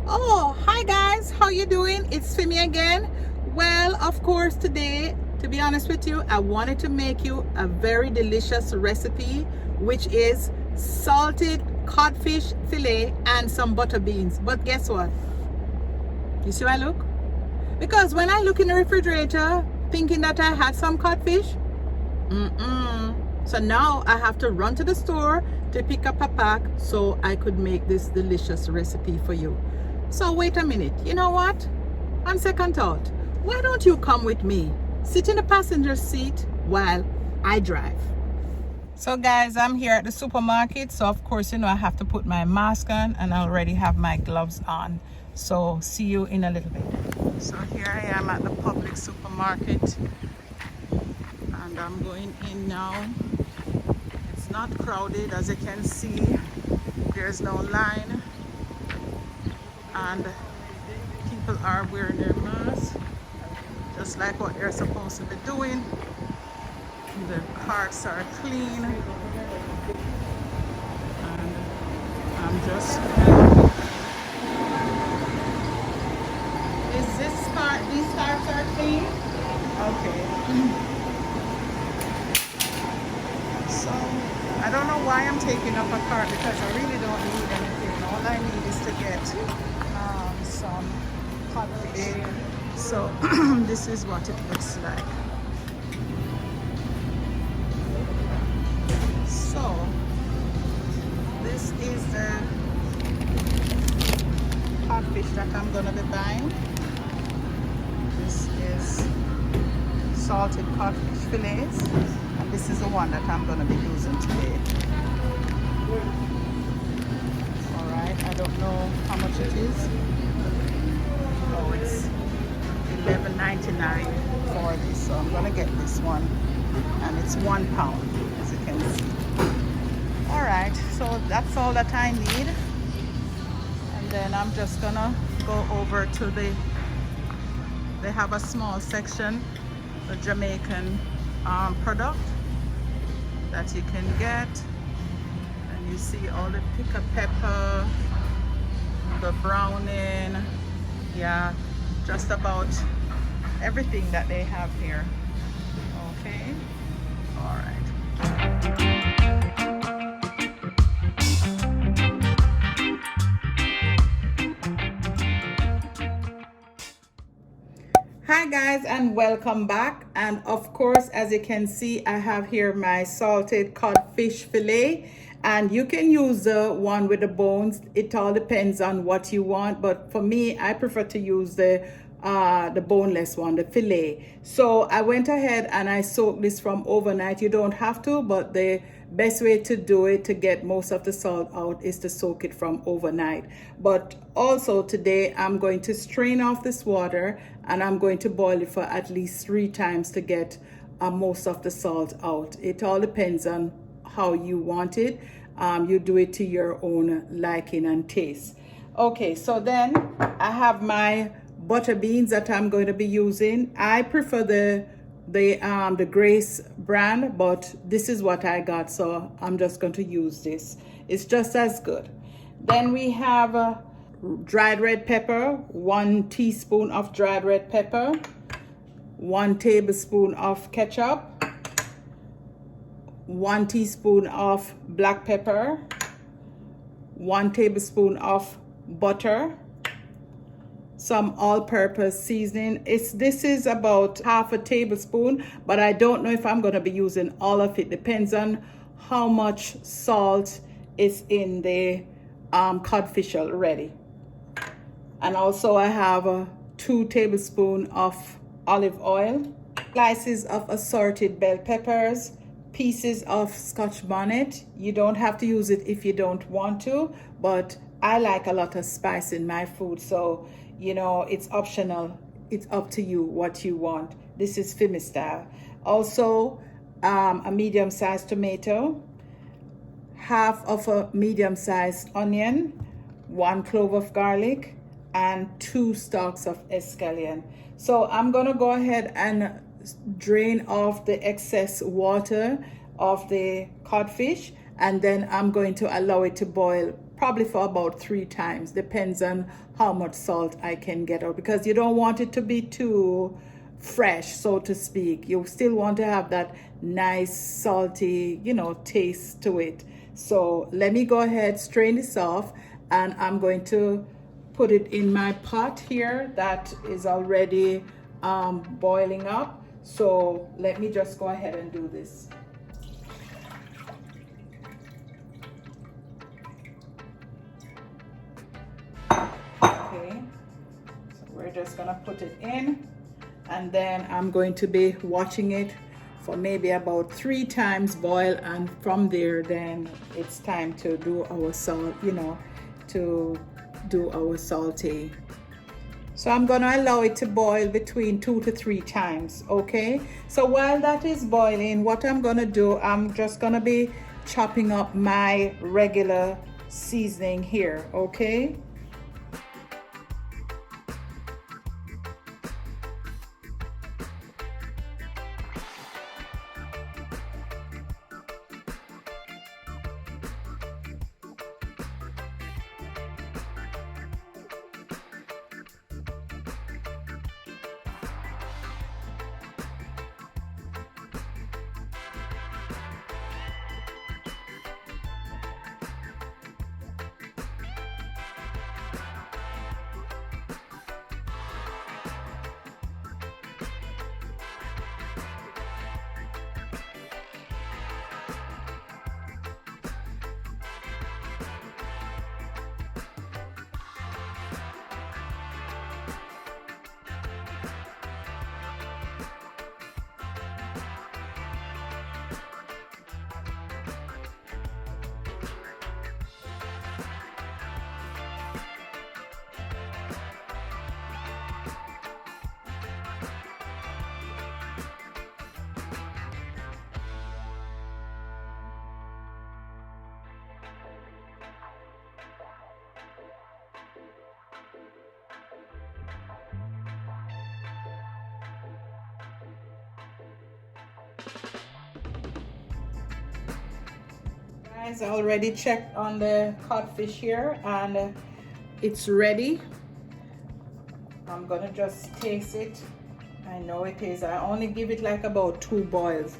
Oh, hi guys, how you doing? It's Fimi again. Well, of course, today, to be honest with you, I wanted to make you a very delicious recipe, which is salted codfish fillet and some butter beans. But guess what? You see how I look? Because when I look in the refrigerator, thinking that I had some codfish, so now I have to run to the store to pick up a pack so I could make this delicious recipe for you. So wait a minute, you know what? On second thought, why don't you come with me? Sit in the passenger seat while I drive. So guys, I'm here at the supermarket. So of course, you know, I have to put my mask on and I already have my gloves on. So see you in a little bit. So here I am at the public supermarket and I'm going in now. It's not crowded, as you can see. There's no line and people are wearing their masks just like what they're supposed to be doing. The carts are clean and I'm just is this cart, these carts are clean? Okay. So I don't know why I'm taking up a cart because I really don't need anything. All I need is to get some codfish. So this is what it looks like. So this is the codfish that I'm gonna be buying. This is salted codfish fillets, and this is the one that I'm gonna be using today. All right, I don't know how much it is. Oh, it's $11.99 for this, so I'm gonna get this one, and it's £1, as you can see. All right, so that's all that I need, and then I'm just gonna go over to they have a small section, the Jamaican product that you can get, and you see all the picker pepper, the browning, yeah, just about everything that they have here. Okay, all right. Hi guys, and welcome back. And of course, as you can see, I have here my salted codfish fillet, and you can use the one with the bones. It all depends on what you want, but for me, I prefer to use the boneless one, the fillet. So I went ahead and I soaked this from overnight. You don't have to, but the best way to do it to get most of the salt out is to soak it from overnight. But also today I'm going to strain off this water and I'm going to boil it for at least 3 times to get most of the salt out. It all depends on how you want it. You do it to your own liking and taste. Okay, so then I have my butter beans that I'm going to be using. I prefer the Grace brand, but this is what I got, so I'm just going to use this. It's just as good. Then we have dried red pepper, 1 teaspoon of dried red pepper, 1 tablespoon of ketchup, 1 teaspoon of black pepper, 1 tablespoon of butter, some all-purpose seasoning. This is about half a tablespoon, but I don't know if I'm going to be using all of it. Depends on how much salt is in the codfish already. And also I have 2 tablespoons of olive oil, slices of assorted bell peppers, pieces of scotch bonnet. You don't have to use it if you don't want to, but I like a lot of spice in my food, so you know, it's optional. It's up to you what you want. This is Fimi style. Also, a medium-sized tomato, half of a medium-sized onion, 1 clove of garlic, and 2 stalks of scallion. So I'm gonna go ahead and drain off the excess water of the codfish, and then I'm going to allow it to boil probably for about 3 times. Depends on how much salt I can get out, because you don't want it to be too fresh, so to speak. You still want to have that nice salty, you know, taste to it. So let me go ahead, strain this off, and I'm going to put it in my pot here that is already boiling up. So let me just go ahead and do this. Okay, so we're just gonna put it in, and then I'm going to be watching it for maybe about 3 times boil, and from there then it's time to do our salt, you know, to do our saute. So I'm gonna allow it to boil between 2 to 3 times, okay? So while that is boiling, what I'm gonna do, I'm just gonna be chopping up my regular seasoning here, okay? Guys, I already checked on the codfish here, and it's ready. I'm gonna just taste it. I know it is. I only give it like about 2 boils.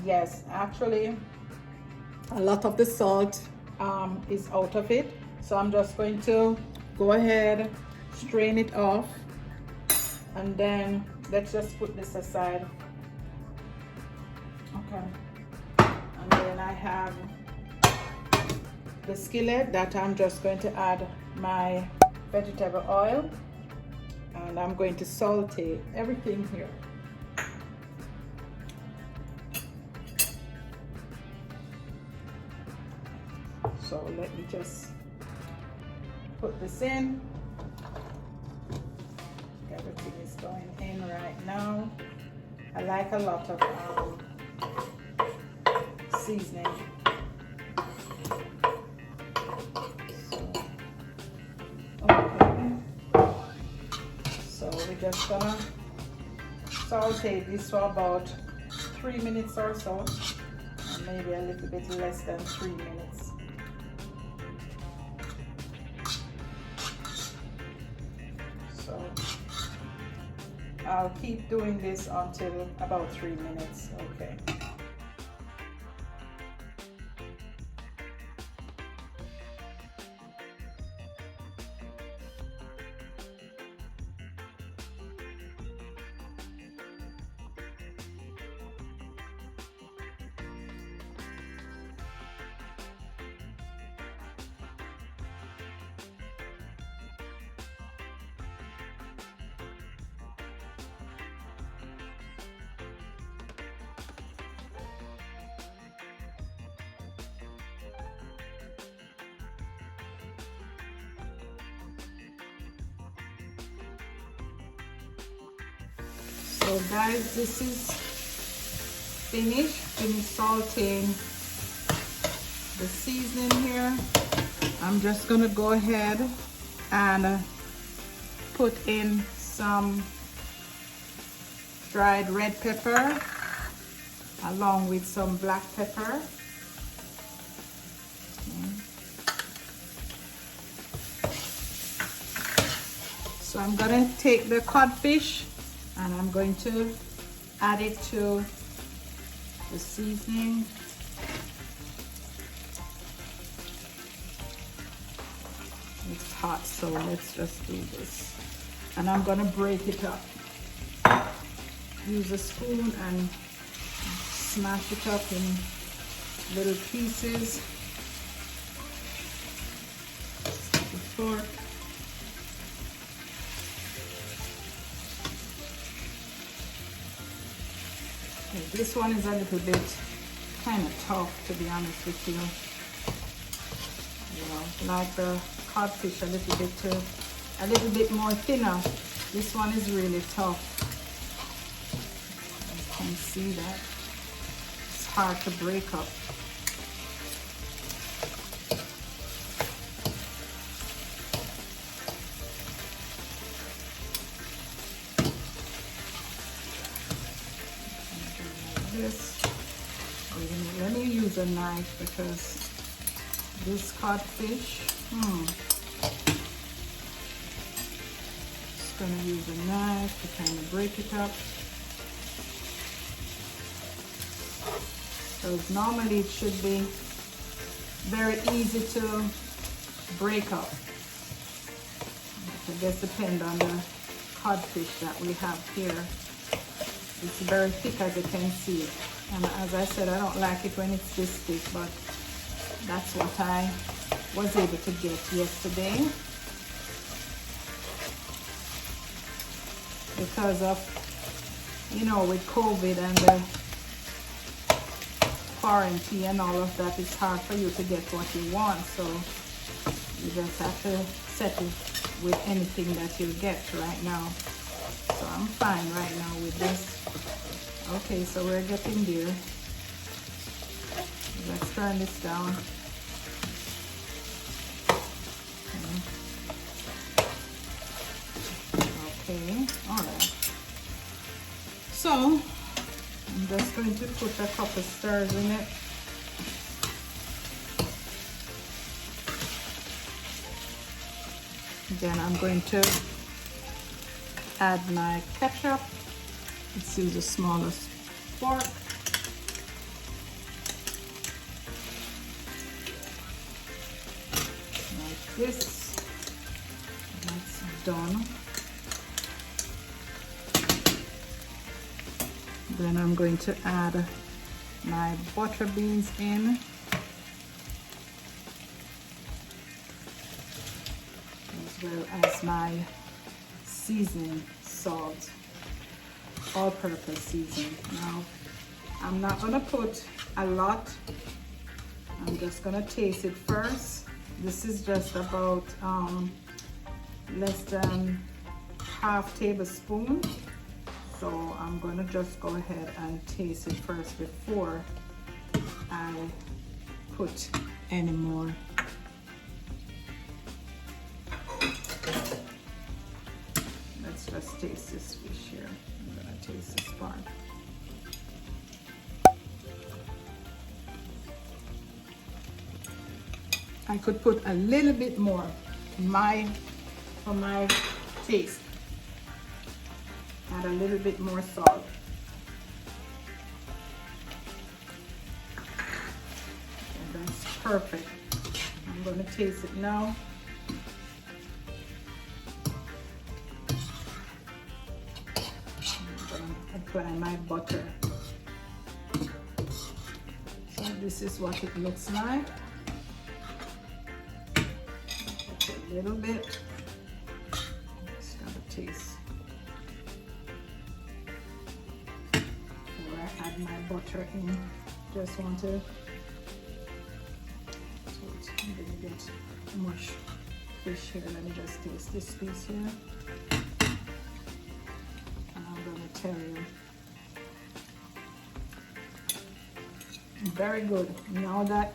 Yes, actually a lot of the salt is out of it, so I'm just going to go ahead, strain it off, and then let's just put this aside. Okay, and then I have the skillet that I'm just going to add my vegetable oil, and I'm going to saute everything here. So let me just put this in. Everything is going in right now. I like a lot of seasoning. Okay. So we're just gonna saute this for about 3 minutes or so, and maybe a little bit less than 3 minutes. So I'll keep doing this until about 3 minutes, okay? So guys, this is finished. Finished sauteing the seasoning here. I'm just gonna go ahead and put in some dried red pepper along with some black pepper. So I'm gonna take the codfish and I'm going to add it to the seasoning. It's hot, so let's just do this. And I'm gonna break it up. Use a spoon and smash it up in little pieces. The fork. Okay, this one is a little bit kind of tough, to be honest with you. You know, like the codfish a little bit more thinner. This one is really tough. You can see that. It's hard to break up. This. Let me use a knife because this codfish, just gonna use a knife to kind of break it up. So normally it should be very easy to break up. It just depends on the codfish that we have here. It's very thick, as you can see. And as I said, I don't like it when it's this thick, but that's what I was able to get yesterday. Because of, you know, with COVID and the quarantine and all of that, it's hard for you to get what you want. So you just have to settle with anything that you get right now. So I'm fine right now with this. Okay, so we're getting there. Let's turn this down. Okay, all right. So I'm just going to put a couple stirs in it. Then I'm going to add my ketchup. Let's use the smallest fork. Like this. That's done. Then I'm going to add my butter beans in. As well as my seasoning salt. All-purpose seasoning. Now, I'm not gonna put a lot. I'm just gonna taste it first. This is just about less than half tablespoon. So I'm gonna just go ahead and taste it first before I put any more. Let's just taste this fish here. Taste this part. I could put a little bit more for my taste. Add a little bit more salt. And that's perfect. I'm going to taste it now. Apply my butter. So this is what it looks like. A little bit. Just gotta taste. Before I add my butter in, just want to. So it's a little bit much fish here. Let me just taste this piece here. Tell you, very good. Now that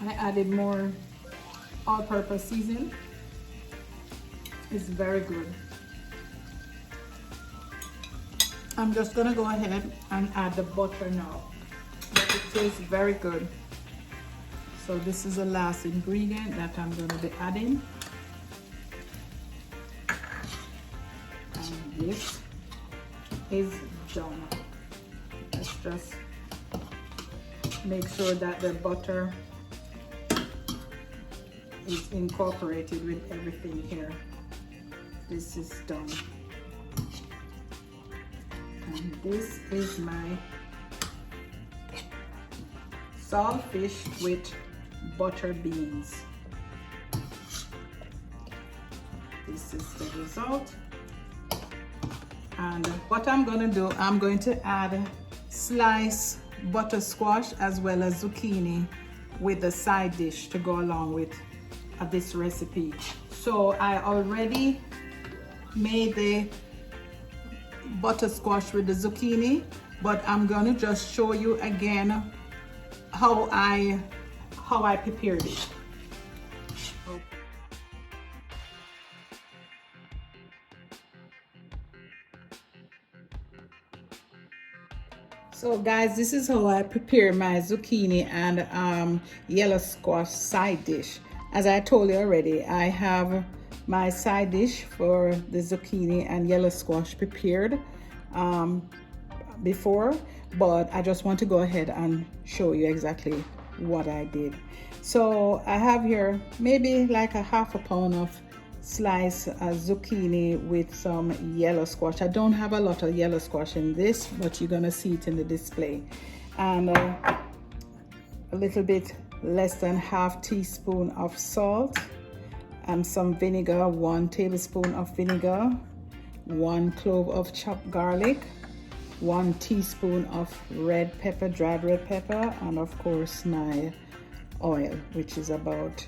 I added more all-purpose seasoning, it's very good. I'm just gonna go ahead and add the butter now. It tastes very good. So this is the last ingredient that I'm gonna be adding. this is done. Let's just make sure that the butter is incorporated with everything here. This is done. And this is my saltfish with butter beans. This is the result. And what I'm going to do, I'm going to add sliced butter squash as well as zucchini with the side dish to go along with this recipe. So I already made the butter squash with the zucchini, but I'm going to just show you again how I prepared it. So guys, this is how I prepare my zucchini and yellow squash side dish. As I told you already, I have my side dish for the zucchini and yellow squash prepared before, but I just want to go ahead and show you exactly what I did. So I have here maybe like a half a pound of sliced zucchini with some yellow squash. I don't have a lot of yellow squash in this, but you're gonna see it in the display. And a little bit less than half teaspoon of salt and some vinegar, 1 tablespoon of vinegar, 1 clove of chopped garlic, 1 teaspoon of red pepper, dried red pepper, and of course my oil, which is about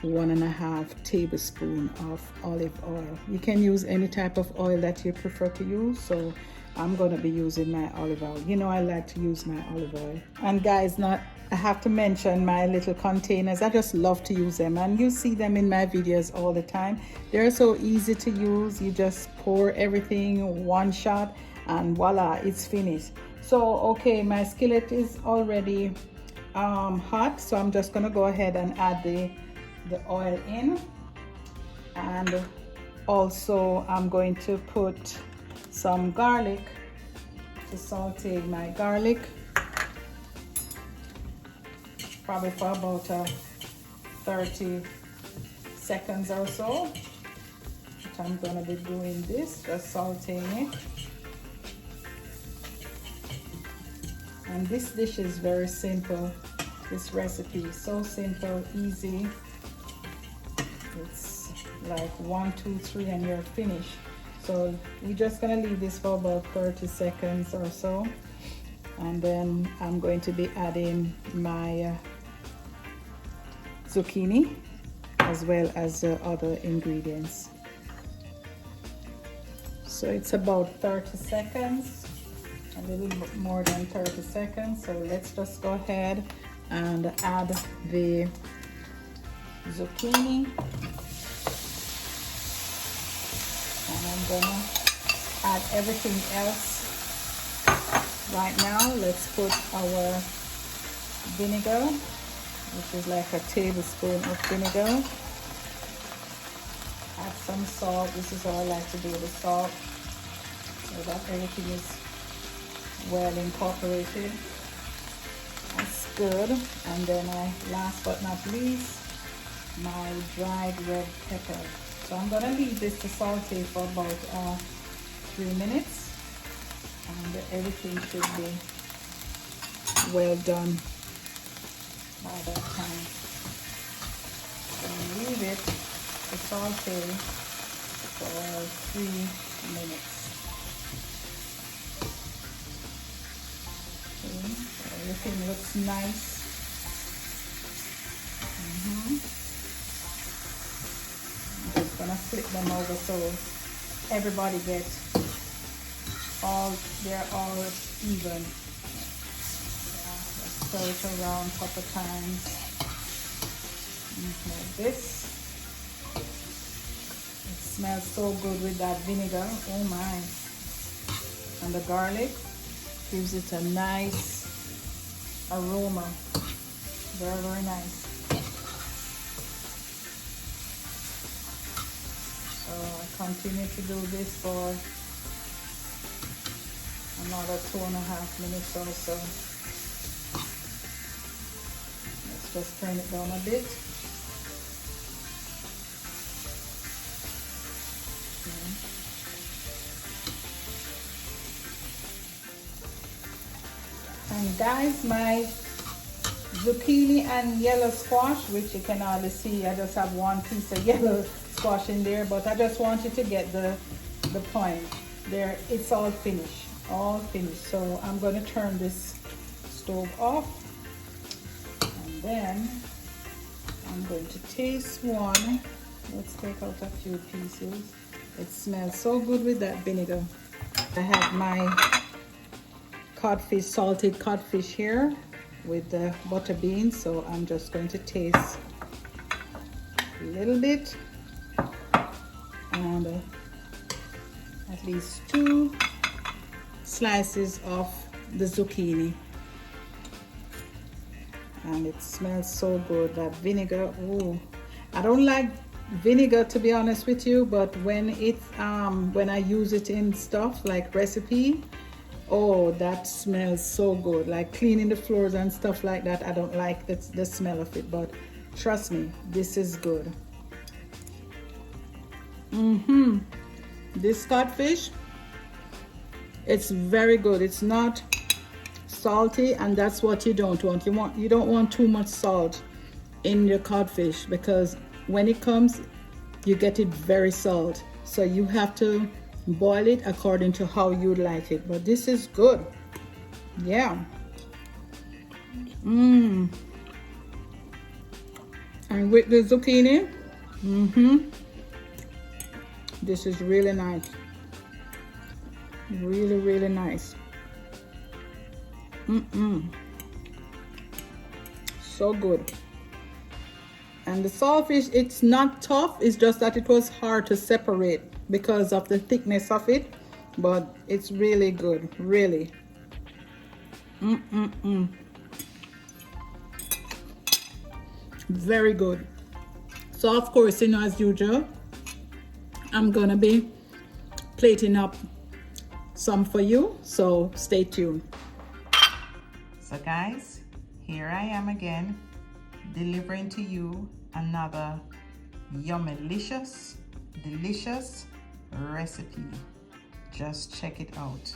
1.5 tablespoon of olive oil. You can use any type of oil that you prefer to use, so I'm going to be using my olive oil. You know I like to use my olive oil. And guys, I have to mention my little containers. I just love to use them, and you see them in my videos all the time. They're so easy to use. You just pour everything one shot and voila, it's finished. So okay, my skillet is already hot, so I'm just going to go ahead and add the oil in, and also I'm going to put some garlic to saute my garlic, probably for about 30 seconds or so. But I'm going to be doing this, just sauteing it. And this dish is very simple. This recipe is so simple, easy. It's like 1, 2, 3 and you're finished. So we're just gonna leave this for about 30 seconds or so, and then I'm going to be adding my zucchini as well as the other ingredients. So it's about 30 seconds, a little bit more than 30 seconds. So let's just go ahead and add the zucchini, and I'm gonna add everything else right now. Let's put our vinegar, which is like a tablespoon of vinegar. Add some salt. This is all I like to do with salt, so that everything is well incorporated. That's good. And then last but not least, my dried red pepper. So I'm gonna leave this to saute for about 3 minutes, and everything should be well done by that time. So leave it to saute for 3 minutes. Okay, so everything looks nice. I'm just gonna flip them over so everybody gets they're all even. Yeah, let's stir it around a couple times. Like this. It smells so good with that vinegar. Oh my. And the garlic gives it a nice aroma. Very, very nice. So I continue to do this for another 2.5 minutes or so. Let's just turn it down a bit. And guys, my zucchini and yellow squash, which you can hardly see, I just have one piece of yellow squash in there, but I just want you to get the point there. It's all finished, so I'm going to turn this stove off, and then I'm going to taste one. Let's take out a few pieces. It smells so good with that vinegar. I have my codfish, salted codfish here with the butter beans, so I'm just going to taste a little bit, and at least 2 slices of the zucchini, and it smells so good. That vinegar, oh, I don't like vinegar, to be honest with you, but when I use it in stuff like recipe, oh, that smells so good. Like cleaning the floors and stuff like that, I don't like the smell of it, but trust me, this is good. This codfish, it's very good. It's not salty, and that's what you don't want. You don't want too much salt in your codfish, because when it comes, you get it very salt. So you have to boil it according to how you like it. But this is good. Yeah. And with the zucchini, this is really nice. Really, really nice. So good. And the saltfish, it's not tough, it's just that it was hard to separate because of the thickness of it, but it's really good, really. Very good. So of course, you know, as usual, I'm gonna be plating up some for you, so stay tuned. So guys, here I am again, delivering to you another yummy-licious, delicious recipe. Just check it out.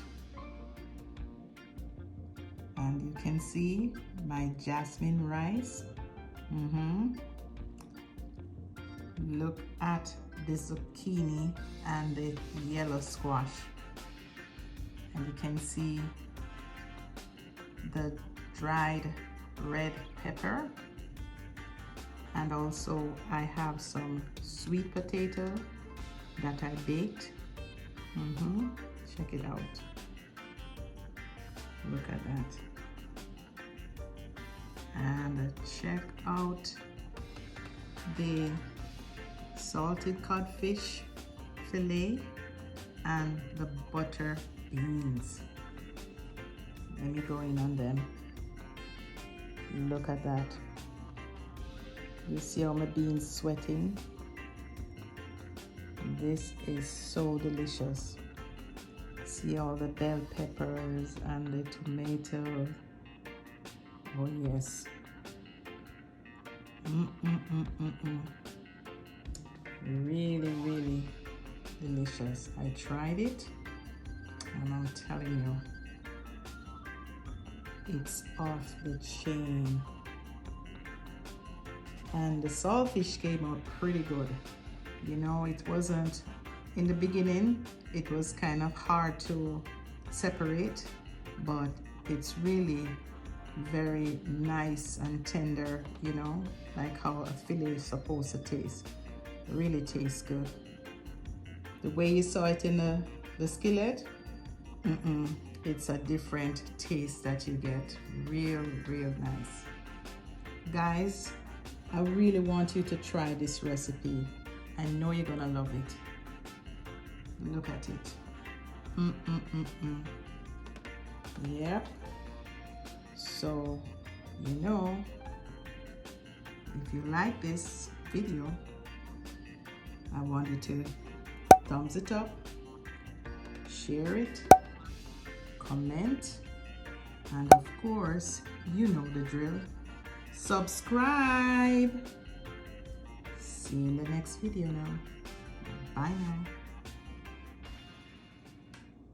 And you can see my jasmine rice. Look at the zucchini and the yellow squash. And you can see the dried red pepper. And also I have some sweet potato that I baked. Check it out. Look at that. And check out the salted codfish fillet and the butter beans. Let me go in on them. Look at that. You see how my beans sweating? This is so delicious. See all the bell peppers and the tomato. Oh yes. Really, really delicious. I tried it and I'm telling you, it's off the chain. And the saltfish came out pretty good. You know, it wasn't, in the beginning, it was kind of hard to separate, but it's really very nice and tender, you know, like how a fillet is supposed to taste. It really tastes good. The way you saw it in the skillet, it's a different taste that you get. Real, real nice. Guys, I really want you to try this recipe. I know you're gonna love it. Look at it. Yep. So, you know, if you like this video, I want you to thumbs it up, share it, comment, and of course, you know the drill. Subscribe. See you in the next video now. Bye now.